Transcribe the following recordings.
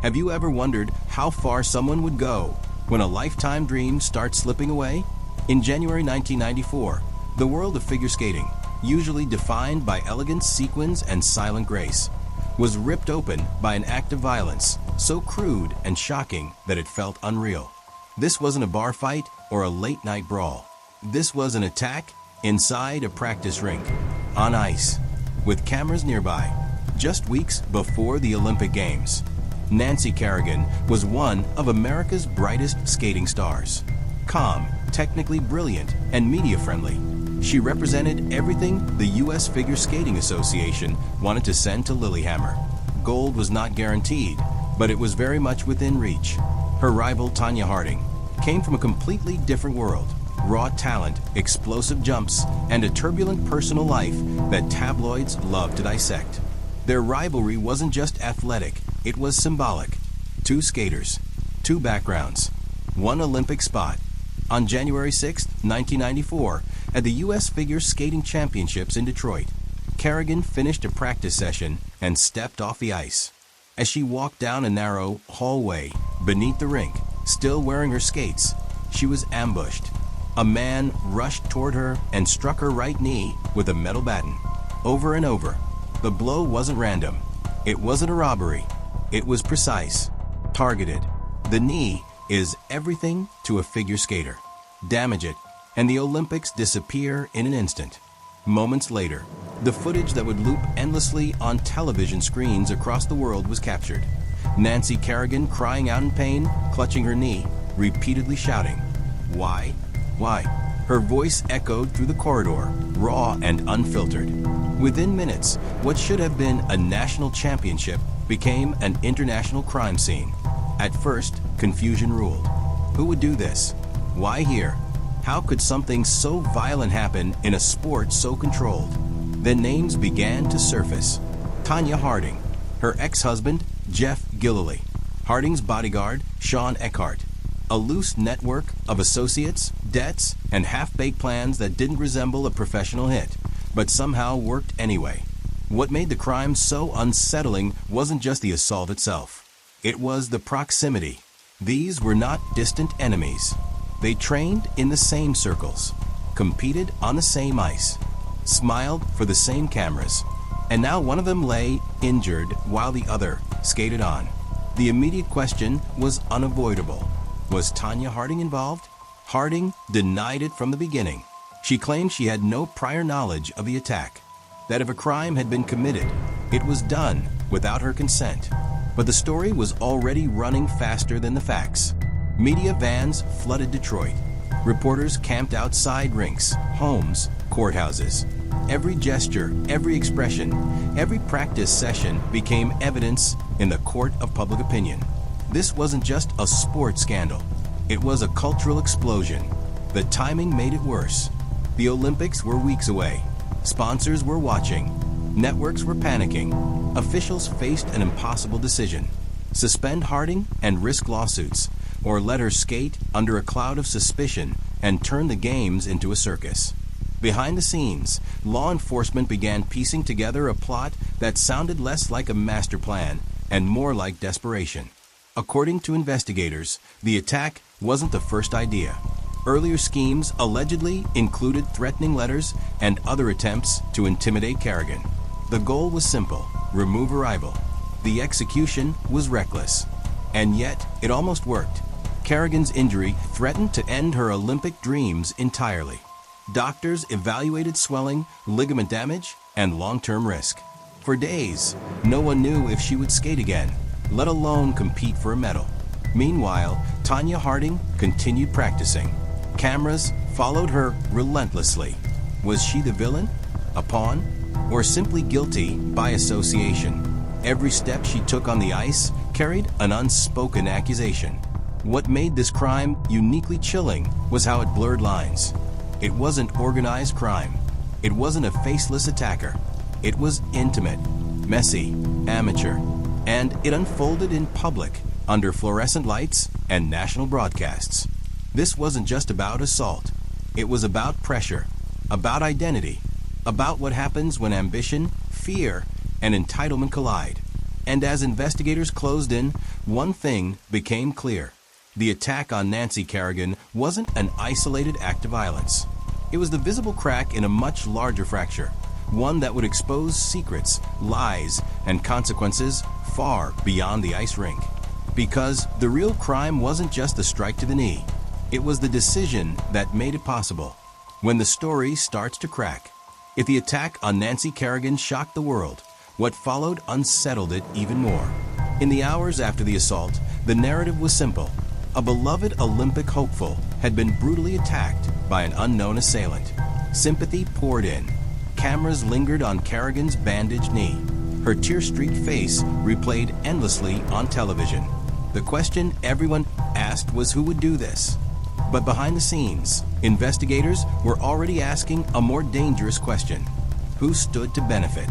Have you ever wondered how far someone would go when a lifetime dream starts slipping away? In January 1994, the world of figure skating, usually defined by elegance, sequins, and silent grace, was ripped open by an act of violence so crude and shocking that it felt unreal. This wasn't a bar fight or a late-night brawl. This was an attack inside a practice rink, on ice, with cameras nearby. Just weeks before the Olympic Games, Nancy Kerrigan was one of America's brightest skating stars. Calm, technically brilliant, and media-friendly, she represented everything the U.S. Figure Skating Association wanted to send to Lillehammer. Gold was not guaranteed, but it was very much within reach. Her rival, Tonya Harding, came from a completely different world. Raw talent, explosive jumps, and a turbulent personal life that tabloids loved to dissect. Their rivalry wasn't just athletic, it was symbolic. Two skaters, two backgrounds, one Olympic spot. On January 6, 1994, at the U.S. Figure Skating Championships in Detroit, Kerrigan finished a practice session and stepped off the ice. As she walked down a narrow hallway beneath the rink, still wearing her skates, she was ambushed. A man rushed toward her and struck her right knee with a metal baton. Over and over. The blow wasn't random. It wasn't a robbery. It was precise, targeted. The knee is everything to a figure skater. Damage it, and the Olympics disappear in an instant. Moments later, the footage that would loop endlessly on television screens across the world was captured. Nancy Kerrigan crying out in pain, clutching her knee, repeatedly shouting, "Why? Why?" Her voice echoed through the corridor, raw and unfiltered. Within minutes, what should have been a national championship became an international crime scene. At first, confusion ruled. Who would do this? Why here? How could something so violent happen in a sport so controlled? Then names began to surface. Tonya Harding, her ex-husband, Jeff Gillily, Harding's bodyguard, Sean Eckhart, a loose network of associates, debts, and half-baked plans that didn't resemble a professional hit, but somehow worked anyway. What made the crime so unsettling wasn't just the assault itself. It was the proximity. These were not distant enemies. They trained in the same circles, competed on the same ice, smiled for the same cameras, and now one of them lay injured while the other skated on. The immediate question was unavoidable. Was Tonya Harding involved? Harding denied it from the beginning. She claimed she had no prior knowledge of the attack, that if a crime had been committed, it was done without her consent. But the story was already running faster than the facts. Media vans flooded Detroit. Reporters camped outside rinks, homes, courthouses. Every gesture, every expression, every practice session became evidence in the court of public opinion. This wasn't just a sports scandal. It was a cultural explosion. The timing made it worse. The Olympics were weeks away. Sponsors were watching. Networks were panicking. Officials faced an impossible decision: suspend Harding and risk lawsuits, or let her skate under a cloud of suspicion and turn the games into a circus. Behind the scenes, law enforcement began piecing together a plot that sounded less like a master plan and more like desperation. According to investigators, the attack wasn't the first idea. Earlier schemes allegedly included threatening letters and other attempts to intimidate Kerrigan. The goal was simple: remove a rival. The execution was reckless. And yet, it almost worked. Kerrigan's injury threatened to end her Olympic dreams entirely. Doctors evaluated swelling, ligament damage, and long-term risk. For days, no one knew if she would skate again, let alone compete for a medal. Meanwhile, Tonya Harding continued practicing. Cameras followed her relentlessly. Was she the villain, a pawn, or simply guilty by association? Every step she took on the ice carried an unspoken accusation. What made this crime uniquely chilling was how it blurred lines. It wasn't organized crime. It wasn't a faceless attacker. It was intimate, messy, amateur, and it unfolded in public under fluorescent lights and national broadcasts. This wasn't just about assault. It was about pressure, about identity, about what happens when ambition, fear, and entitlement collide. And as investigators closed in, one thing became clear. The attack on Nancy Kerrigan wasn't an isolated act of violence. It was the visible crack in a much larger fracture, one that would expose secrets, lies, and consequences far beyond the ice rink. Because the real crime wasn't just the strike to the knee. It was the decision that made it possible. When the story starts to crack, if the attack on Nancy Kerrigan shocked the world, what followed unsettled it even more. In the hours after the assault, the narrative was simple. A beloved Olympic hopeful had been brutally attacked by an unknown assailant. Sympathy poured in. Cameras lingered on Kerrigan's bandaged knee. Her tear-streaked face replayed endlessly on television. The question everyone asked was who would do this? But behind the scenes, investigators were already asking a more dangerous question. Who stood to benefit?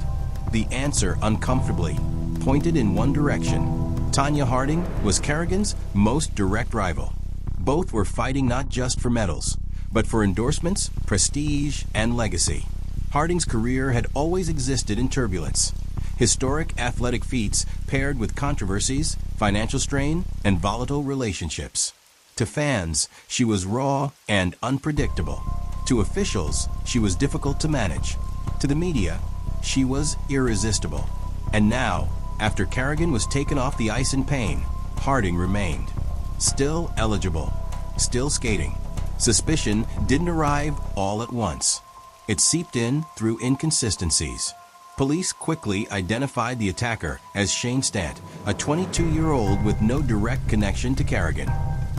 The answer uncomfortably pointed in one direction. Tonya Harding was Kerrigan's most direct rival. Both were fighting not just for medals, but for endorsements, prestige, and legacy. Harding's career had always existed in turbulence. Historic athletic feats paired with controversies, financial strain, and volatile relationships. To fans, she was raw and unpredictable. To officials, she was difficult to manage. To the media, she was irresistible. And now, after Kerrigan was taken off the ice in pain, Harding remained. Still eligible, still skating. Suspicion didn't arrive all at once. It seeped in through inconsistencies. Police quickly identified the attacker as Shane Stant, a 22-year-old with no direct connection to Kerrigan.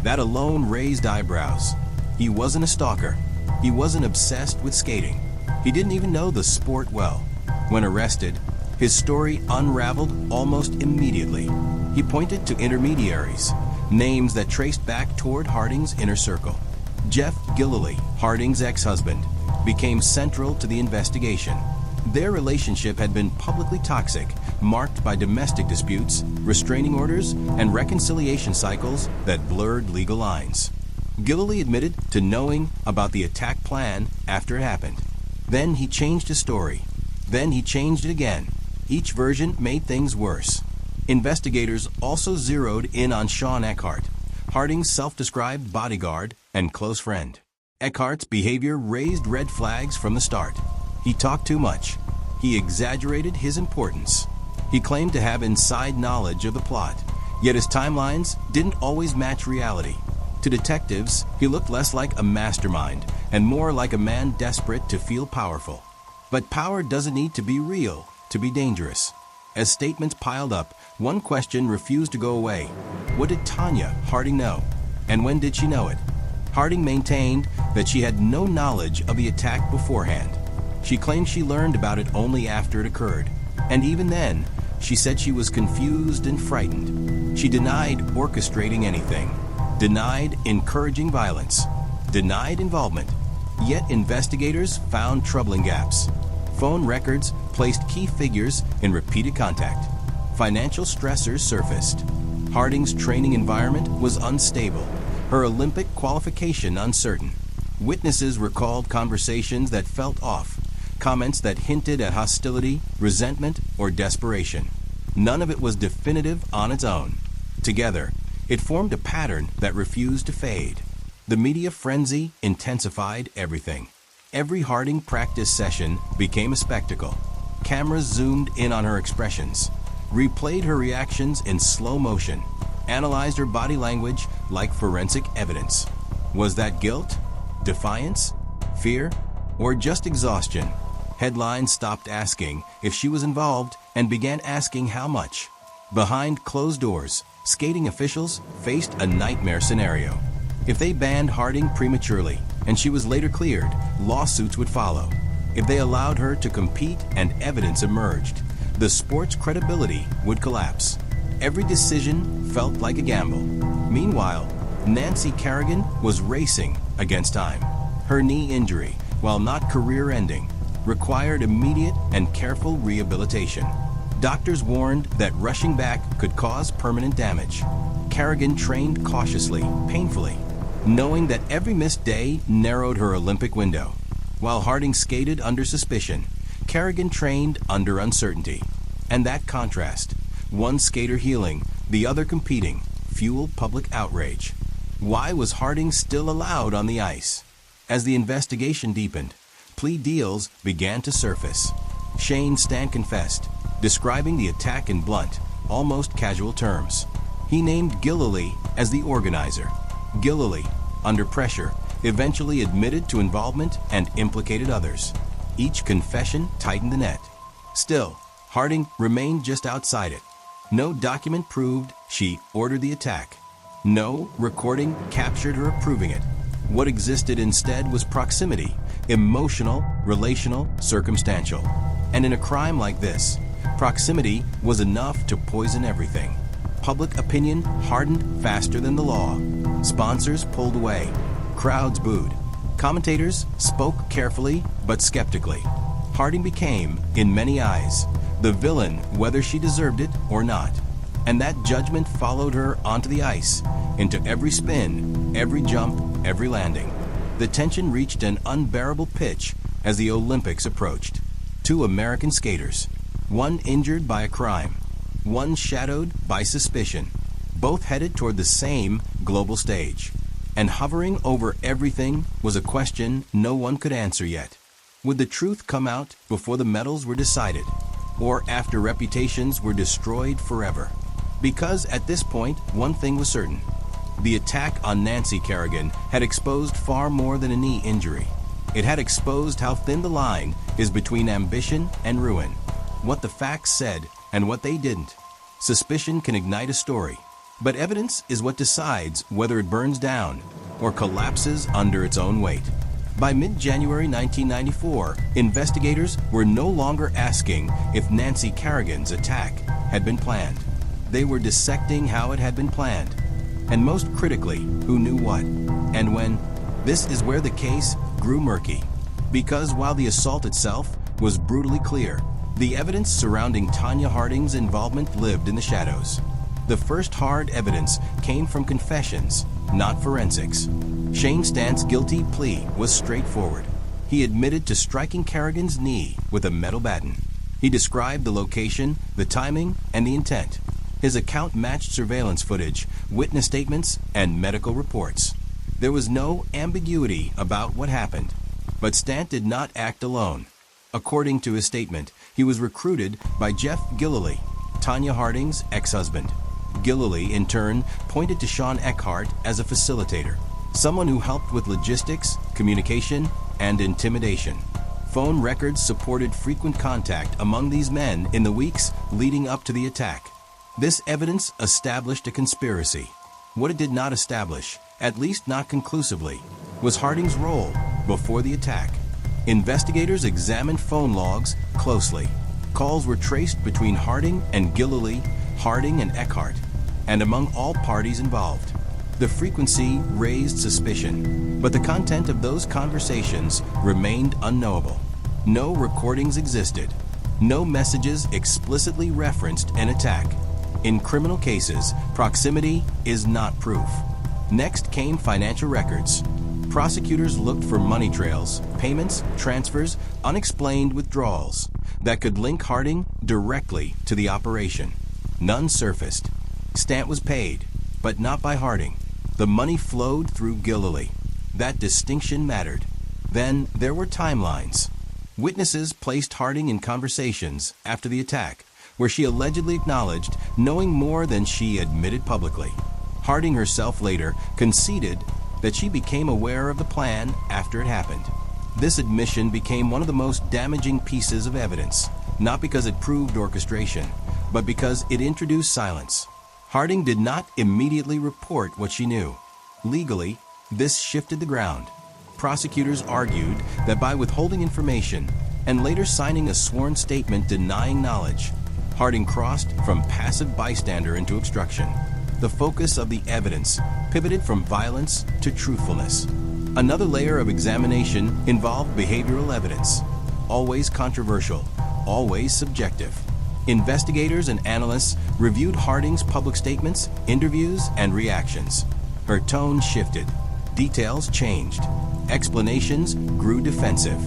That alone raised eyebrows. He wasn't a stalker. He wasn't obsessed with skating. He didn't even know the sport well. When arrested, his story unraveled almost immediately. He pointed to intermediaries, names that traced back toward Harding's inner circle. Jeff Gillily, Harding's ex-husband, became central to the investigation. Their relationship had been publicly toxic, marked by domestic disputes, restraining orders, and reconciliation cycles that blurred legal lines. Gillily admitted to knowing about the attack plan after it happened. Then he changed his story. Then he changed it again. Each version made things worse. Investigators also zeroed in on Sean Eckhart, Harding's self-described bodyguard and close friend. Eckhart's behavior raised red flags from the start. He talked too much. He exaggerated his importance. He claimed to have inside knowledge of the plot, yet his timelines didn't always match reality. To detectives, he looked less like a mastermind and more like a man desperate to feel powerful. But power doesn't need to be real to be dangerous. As statements piled up, one question refused to go away. What did Tonya Harding know? And when did she know it? Harding maintained that she had no knowledge of the attack beforehand. She claimed she learned about it only after it occurred. And even then, she said she was confused and frightened. She denied orchestrating anything, denied encouraging violence, denied involvement. Yet investigators found troubling gaps. Phone records placed key figures in repeated contact. Financial stressors surfaced. Harding's training environment was unstable, her Olympic qualification uncertain. Witnesses recalled conversations that felt off, comments that hinted at hostility, resentment, or desperation. None of it was definitive on its own. Together, it formed a pattern that refused to fade. The media frenzy intensified everything. Every Harding practice session became a spectacle. Cameras zoomed in on her expressions, replayed her reactions in slow motion, analyzed her body language like forensic evidence. Was that guilt, defiance, fear, or just exhaustion? Headlines stopped asking if she was involved and began asking how much. Behind closed doors, skating officials faced a nightmare scenario. If they banned Harding prematurely and she was later cleared, lawsuits would follow. If they allowed her to compete and evidence emerged, the sport's credibility would collapse. Every decision felt like a gamble. Meanwhile, Nancy Kerrigan was racing against time. Her knee injury, while not career-ending, required immediate and careful rehabilitation. Doctors warned that rushing back could cause permanent damage. Kerrigan trained cautiously, painfully, knowing that every missed day narrowed her Olympic window. While Harding skated under suspicion, Kerrigan trained under uncertainty. And that contrast, one skater healing, the other competing, fueled public outrage. Why was Harding still allowed on the ice? As the investigation deepened, plea deals began to surface. Shane Stant confessed, describing the attack in blunt, almost casual terms. He named Gillily as the organizer. Gillily, under pressure, eventually admitted to involvement and implicated others. Each confession tightened the net. Still, Harding remained just outside it. No document proved she ordered the attack. No recording captured her approving it. What existed instead was proximity, emotional, relational, circumstantial. And in a crime like this, proximity was enough to poison everything. Public opinion hardened faster than the law. Sponsors pulled away. Crowds booed. Commentators spoke carefully but skeptically. Harding became, in many eyes, the villain whether she deserved it or not. And that judgment followed her onto the ice, into every spin, every jump, every landing. The tension reached an unbearable pitch as the Olympics approached. Two American skaters, one injured by a crime, one shadowed by suspicion, both headed toward the same global stage. And hovering over everything was a question no one could answer yet. Would the truth come out before the medals were decided, or after reputations were destroyed forever? Because at this point, one thing was certain. The attack on Nancy Kerrigan had exposed far more than a knee injury. It had exposed how thin the line is between ambition and ruin, what the facts said and what they didn't. Suspicion can ignite a story, but evidence is what decides whether it burns down or collapses under its own weight. By mid-January 1994, investigators were no longer asking if Nancy Kerrigan's attack had been planned. They were dissecting how it had been planned, and most critically, who knew what, and when. This is where the case grew murky, because while the assault itself was brutally clear, the evidence surrounding Tonya Harding's involvement lived in the shadows. The first hard evidence came from confessions, not forensics. Shane Stant's guilty plea was straightforward. He admitted to striking Kerrigan's knee with a metal baton. He described the location, the timing, and the intent. His account matched surveillance footage, witness statements, and medical reports. There was no ambiguity about what happened. But Stant did not act alone. According to his statement, he was recruited by Jeff Gillily, Tonya Harding's ex-husband. Gillily, in turn, pointed to Sean Eckhart as a facilitator, someone who helped with logistics, communication, and intimidation. Phone records supported frequent contact among these men in the weeks leading up to the attack. This evidence established a conspiracy. What it did not establish, at least not conclusively, was Harding's role before the attack. Investigators examined phone logs closely. Calls were traced between Harding and Gillily, Harding and Eckhart, and among all parties involved. The frequency raised suspicion, but the content of those conversations remained unknowable. No recordings existed. No messages explicitly referenced an attack. In criminal cases, proximity is not proof. Next came financial records. Prosecutors looked for money trails, payments, transfers, unexplained withdrawals that could link Harding directly to the operation. None surfaced. Stant was paid, but not by Harding. The money flowed through Gillily. That distinction mattered. Then there were timelines. Witnesses placed Harding in conversations after the attack, where she allegedly acknowledged knowing more than she admitted publicly. Harding herself later conceded that she became aware of the plan after it happened. This admission became one of the most damaging pieces of evidence, not because it proved orchestration, but because it introduced silence. Harding did not immediately report what she knew. Legally, this shifted the ground. Prosecutors argued that by withholding information and later signing a sworn statement denying knowledge, Harding crossed from passive bystander into obstruction. The focus of the evidence pivoted from violence to truthfulness. Another layer of examination involved behavioral evidence, always controversial, always subjective. Investigators and analysts reviewed Harding's public statements, interviews, and reactions. Her tone shifted. Details changed. Explanations grew defensive.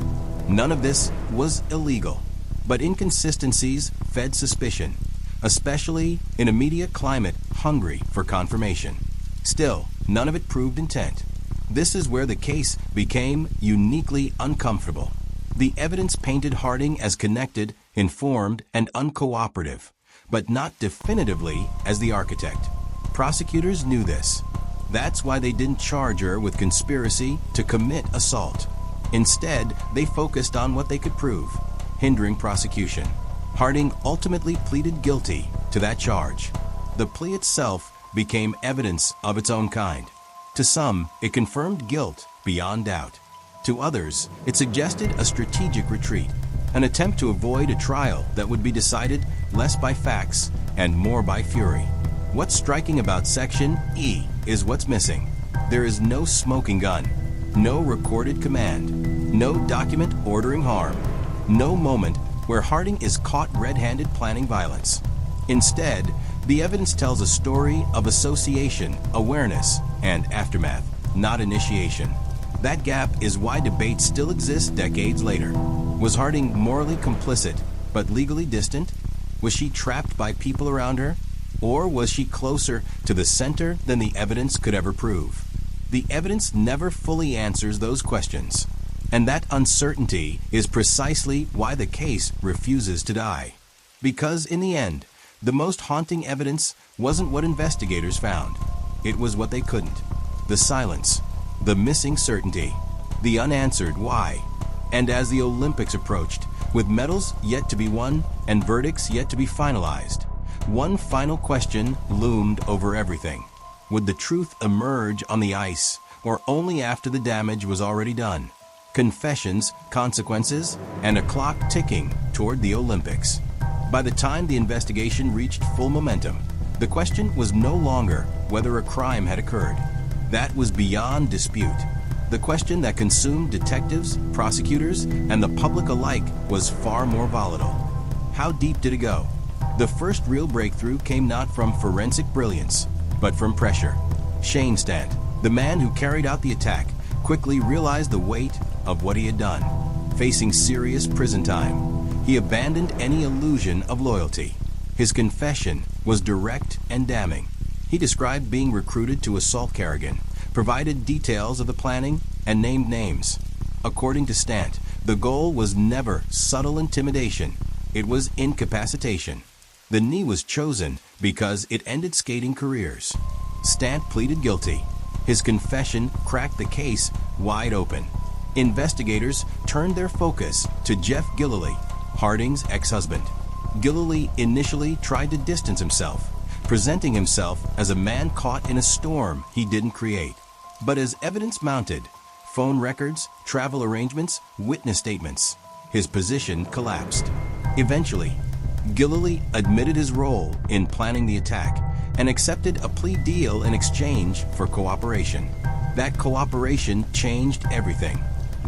None of this was illegal, but inconsistencies fed suspicion. especially in a media climate hungry for confirmation. Still, none of it proved intent. This is where the case became uniquely uncomfortable. The evidence painted Harding as connected, informed, and uncooperative, but not definitively as the architect. Prosecutors knew this. That's why they didn't charge her with conspiracy to commit assault. Instead, they focused on what they could prove, hindering prosecution. Harding ultimately pleaded guilty to that charge. The plea itself became evidence of its own kind. To some, it confirmed guilt beyond doubt. To others, it suggested a strategic retreat, an attempt to avoid a trial that would be decided less by facts and more by fury. What's striking about Section E is what's missing. There is no smoking gun, no recorded command, no document ordering harm, no moment where Harding is caught red-handed planning violence. Instead, the evidence tells a story of association, awareness, and aftermath, not initiation. That gap is why debate still exists decades later. Was Harding morally complicit, but legally distant? Was she trapped by people around her? Or was she closer to the center than the evidence could ever prove? The evidence never fully answers those questions. And that uncertainty is precisely why the case refuses to die. Because in the end, the most haunting evidence wasn't what investigators found. It was what they couldn't. The silence, the missing certainty, the unanswered why. And as the Olympics approached, with medals yet to be won and verdicts yet to be finalized, one final question loomed over everything. Would the truth emerge on the ice, or only after the damage was already done? Confessions, consequences, and a clock ticking toward the Olympics. By the time the investigation reached full momentum, the question was no longer whether a crime had occurred. That was beyond dispute. The question that consumed detectives, prosecutors, and the public alike was far more volatile. How deep did it go? The first real breakthrough came not from forensic brilliance, but from pressure. Shane Stant, the man who carried out the attack, quickly realized the weight of what he had done. Facing serious prison time, he abandoned any illusion of loyalty. His confession was direct and damning. He described being recruited to assault Kerrigan, provided details of the planning, and named names. According to Stant, the goal was never subtle intimidation. It was incapacitation. The knee was chosen because it ended skating careers. Stant pleaded guilty. His confession cracked the case wide open. Investigators turned their focus to Jeff Gillily, Harding's ex-husband. Gillily initially tried to distance himself, presenting himself as a man caught in a storm he didn't create. But as evidence mounted, phone records, travel arrangements, witness statements, his position collapsed. Eventually, Gillily admitted his role in planning the attack and accepted a plea deal in exchange for cooperation. That cooperation changed everything.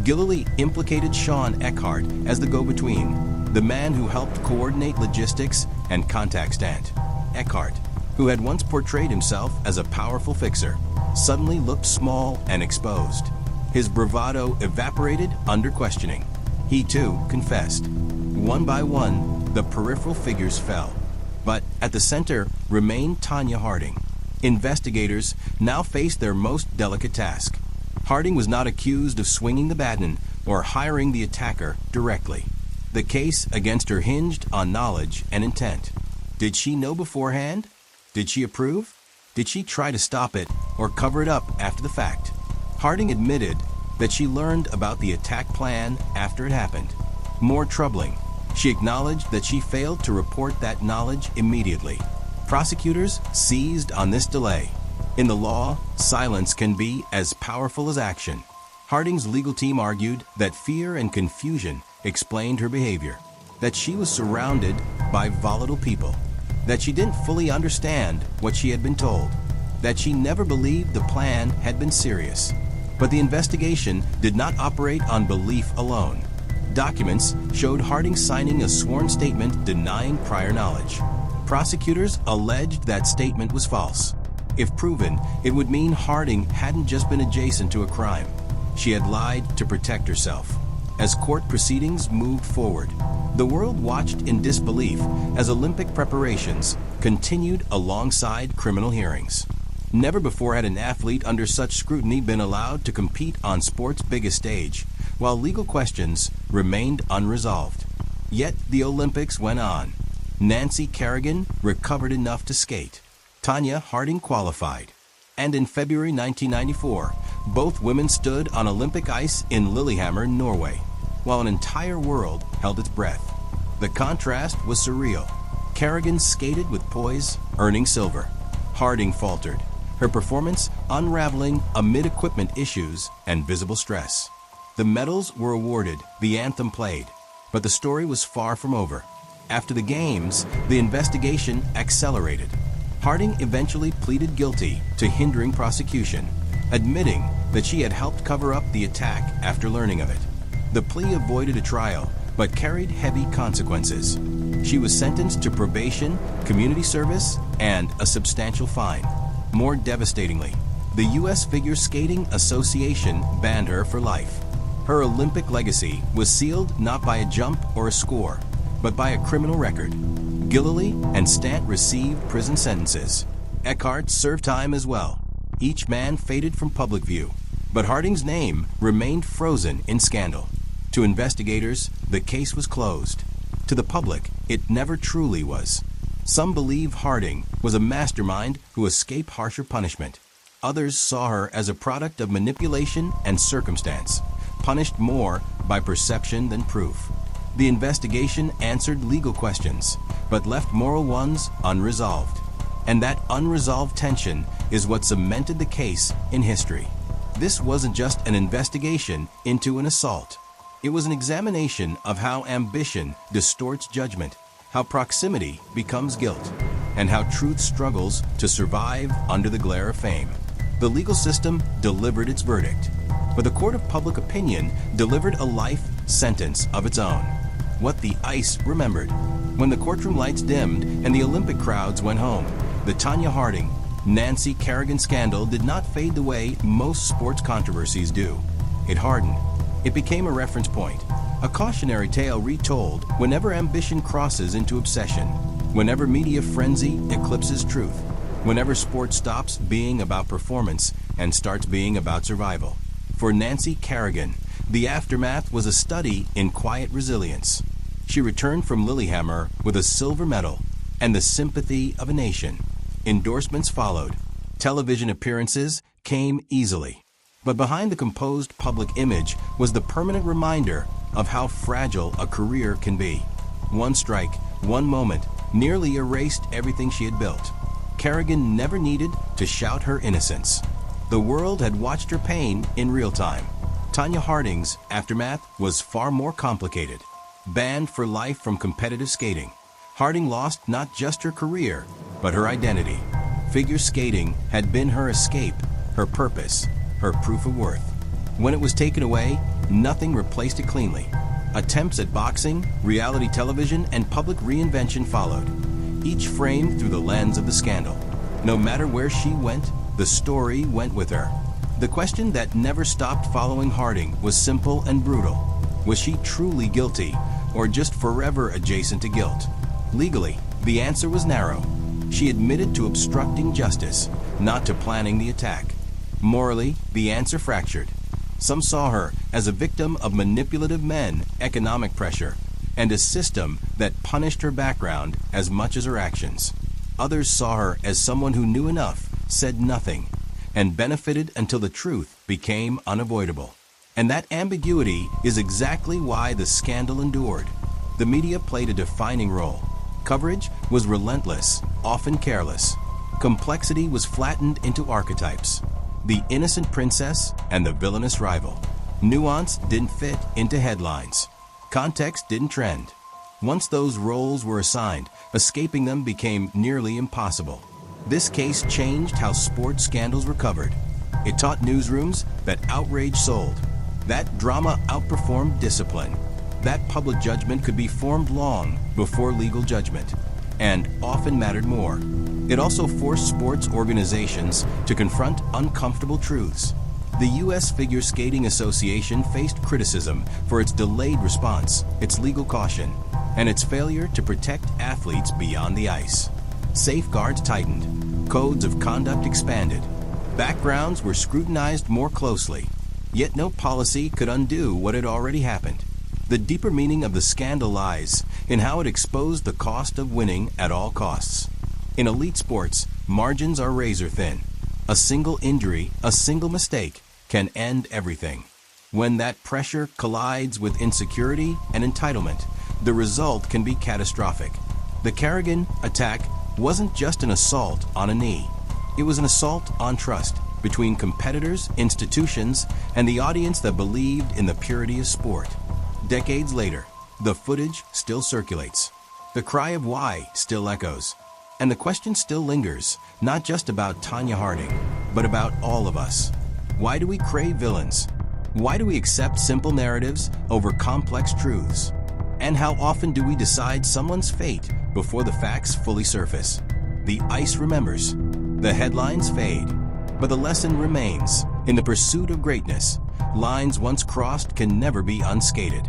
Gillily implicated Sean Eckhart as the go-between, the man who helped coordinate logistics and contact Stant. Eckhart, who had once portrayed himself as a powerful fixer, suddenly looked small and exposed. His bravado evaporated under questioning. He too confessed. One by one, the peripheral figures fell. But at the center remained Tonya Harding. Investigators now faced their most delicate task. Harding was not accused of swinging the baton or hiring the attacker directly. The case against her hinged on knowledge and intent. Did she know beforehand? Did she approve? Did she try to stop it or cover it up after the fact? Harding admitted that she learned about the attack plan after it happened. More troubling, she acknowledged that she failed to report that knowledge immediately. Prosecutors seized on this delay. In the law, silence can be as powerful as action. Harding's legal team argued that fear and confusion explained her behavior, that she was surrounded by volatile people, that she didn't fully understand what she had been told, that she never believed the plan had been serious. But the investigation did not operate on belief alone. Documents showed Harding signing a sworn statement denying prior knowledge. Prosecutors alleged that statement was false. If proven, it would mean Harding hadn't just been adjacent to a crime. She had lied to protect herself. as court proceedings moved forward. The world watched in disbelief as Olympic preparations continued alongside criminal hearings. Never before had an athlete under such scrutiny been allowed to compete on sport's biggest stage, while legal questions remained unresolved. Yet the Olympics went on. Nancy Kerrigan recovered enough to skate. Tonya Harding qualified. And in February 1994, both women stood on Olympic ice in Lillehammer, Norway, while an entire world held its breath. The contrast was surreal. Kerrigan skated with poise, earning silver. Harding faltered, her performance unraveling amid equipment issues and visible stress. The medals were awarded, the anthem played, but the story was far from over. After the games, the investigation accelerated. Harding eventually pleaded guilty to hindering prosecution, admitting that she had helped cover up the attack after learning of it. The plea avoided a trial, but carried heavy consequences. She was sentenced to probation, community service, and a substantial fine. More devastatingly, the U.S. Figure Skating Association banned her for life. Her Olympic legacy was sealed not by a jump or a score, but by a criminal record. Gillily and Stant received prison sentences. Eckhart served time as well. Each man faded from public view, but Harding's name remained frozen in scandal. To investigators, the case was closed. To the public, it never truly was. Some believe Harding was a mastermind who escaped harsher punishment. Others saw her as a product of manipulation and circumstance, punished more by perception than proof. The investigation answered legal questions, but left moral ones unresolved. And that unresolved tension is what cemented the case in history. This wasn't just an investigation into an assault. It was an examination of how ambition distorts judgment, how proximity becomes guilt, and how truth struggles to survive under the glare of fame. The legal system delivered its verdict, but the court of public opinion delivered a life sentence of its own. What the ice remembered. When the courtroom lights dimmed and the Olympic crowds went home, the Tonya Harding Nancy Kerrigan scandal did not fade the way most sports controversies do. It hardened. It became a reference point, a cautionary tale retold whenever ambition crosses into obsession, whenever media frenzy eclipses truth, whenever sport stops being about performance and starts being about survival. For Nancy Kerrigan, the aftermath was a study in quiet resilience. She returned from Lillehammer with a silver medal and the sympathy of a nation. Endorsements followed. Television appearances came easily. But behind the composed public image was the permanent reminder of how fragile a career can be. One strike, one moment, nearly erased everything she had built. Kerrigan never needed to shout her innocence. The world had watched her pain in real time. Tonya Harding's aftermath was far more complicated. Banned for life from competitive skating, Harding lost not just her career, but her identity. Figure skating had been her escape, her purpose, her proof of worth. When it was taken away, nothing replaced it cleanly. Attempts at boxing, reality television, and public reinvention followed, each framed through the lens of the scandal. No matter where she went, the story went with her. The question that never stopped following Harding was simple and brutal. Was she truly guilty, or just forever adjacent to guilt? Legally, the answer was narrow. She admitted to obstructing justice, not to planning the attack. Morally, the answer fractured. Some saw her as a victim of manipulative men, economic pressure, and a system that punished her background as much as her actions. Others saw her as someone who knew enough, said nothing, and benefited until the truth became unavoidable. And that ambiguity is exactly why the scandal endured. The media played a defining role. Coverage was relentless, often careless. Complexity was flattened into archetypes. The innocent princess and the villainous rival. Nuance didn't fit into headlines. Context didn't trend. Once those roles were assigned, escaping them became nearly impossible. This case changed how sports scandals were covered. It taught newsrooms that outrage sold. That drama outperformed discipline. That public judgment could be formed long before legal judgment, and often mattered more. It also forced sports organizations to confront uncomfortable truths. The U.S. Figure Skating Association faced criticism for its delayed response, its legal caution, and its failure to protect athletes beyond the ice. Safeguards tightened, codes of conduct expanded, backgrounds were scrutinized more closely, yet no policy could undo what had already happened. The deeper meaning of the scandal lies in how it exposed the cost of winning at all costs. In elite sports, margins are razor thin. A single injury, a single mistake, can end everything. When that pressure collides with insecurity and entitlement, the result can be catastrophic. The Kerrigan attack wasn't just an assault on a knee. It was an assault on trust between competitors, institutions, and the audience that believed in the purity of sport. Decades later, the footage still circulates. The cry of why still echoes. And the question still lingers, not just about Tonya Harding, but about all of us. Why do we crave villains? Why do we accept simple narratives over complex truths? And how often do we decide someone's fate before the facts fully surface? The ice remembers. The headlines fade. But the lesson remains. In the pursuit of greatness, lines once crossed can never be unskated.